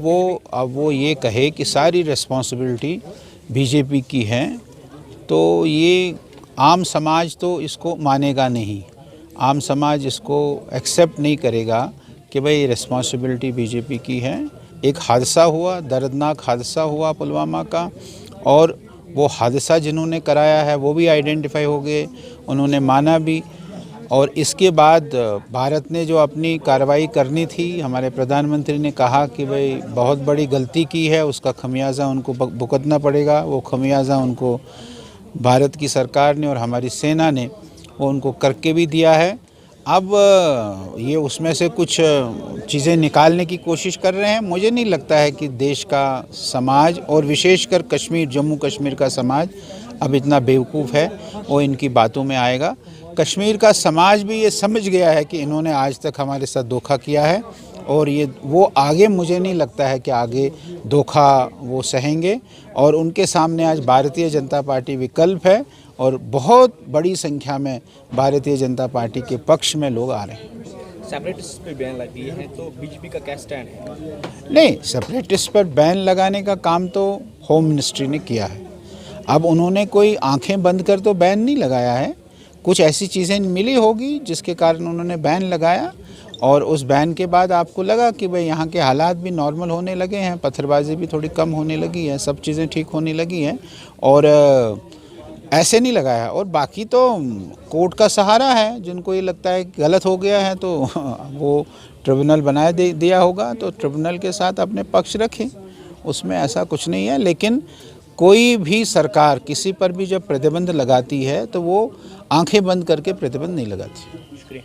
वो ये कहे कि सारी रिस्पॉन्सिबिलिटी बीजेपी की है, तो ये आम समाज तो इसको मानेगा नहीं। आम समाज इसको एक्सेप्ट नहीं करेगा कि भाई रिस्पॉन्सिबिलिटी बीजेपी की है। एक हादसा हुआ, दर्दनाक हादसा हुआ पुलवामा का, और वो हादसा जिन्होंने कराया है वो भी आइडेंटिफाई हो गए, उन्होंने माना भी। और इसके बाद भारत ने जो अपनी कार्रवाई करनी थी, हमारे प्रधानमंत्री ने कहा कि भाई बहुत बड़ी गलती की है, उसका खमियाजा उनको भुगतना पड़ेगा। वो खमियाजा उनको भारत की सरकार ने और हमारी सेना ने वो उनको करके भी दिया है। अब ये उसमें से कुछ चीज़ें निकालने की कोशिश कर रहे हैं। मुझे नहीं लगता है कि देश का समाज और विशेषकर कश्मीर, जम्मू कश्मीर का समाज अब इतना बेवकूफ़ है वो इनकी बातों में आएगा। कश्मीर का समाज भी ये समझ गया है कि इन्होंने आज तक हमारे साथ धोखा किया है, और ये वो आगे, मुझे नहीं लगता है कि आगे धोखा वो सहेंगे। और उनके सामने आज भारतीय जनता पार्टी विकल्प है, और बहुत बड़ी संख्या में भारतीय जनता पार्टी के पक्ष में लोग आ रहे हैं। सेपरेटिस्ट पे बैन लगी है, तो बीजेपी का क्या स्टैंड है? नहीं, सेपरेटिस्ट पर बैन लगाने का काम तो होम मिनिस्ट्री ने किया है। अब उन्होंने कोई आंखें बंद कर तो बैन नहीं लगाया है, कुछ ऐसी चीज़ें मिली होगी जिसके कारण उन्होंने बैन लगाया, और उस बैन के बाद आपको लगा कि भाई यहाँ के हालात भी नॉर्मल होने लगे हैं, पत्थरबाजी भी थोड़ी कम होने लगी है, सब चीज़ें ठीक होने लगी हैं, और ऐसे नहीं लगाया। और बाकी तो कोर्ट का सहारा है, जिनको ये लगता है कि गलत हो गया है तो वो ट्रिब्यूनल बना दिया होगा, तो ट्रिब्यूनल के साथ अपने पक्ष रखें, उसमें ऐसा कुछ नहीं है। लेकिन कोई भी सरकार किसी पर भी जब प्रतिबंध लगाती है तो वो आंखें बंद करके प्रतिबंध नहीं लगाती। शुक्रिया।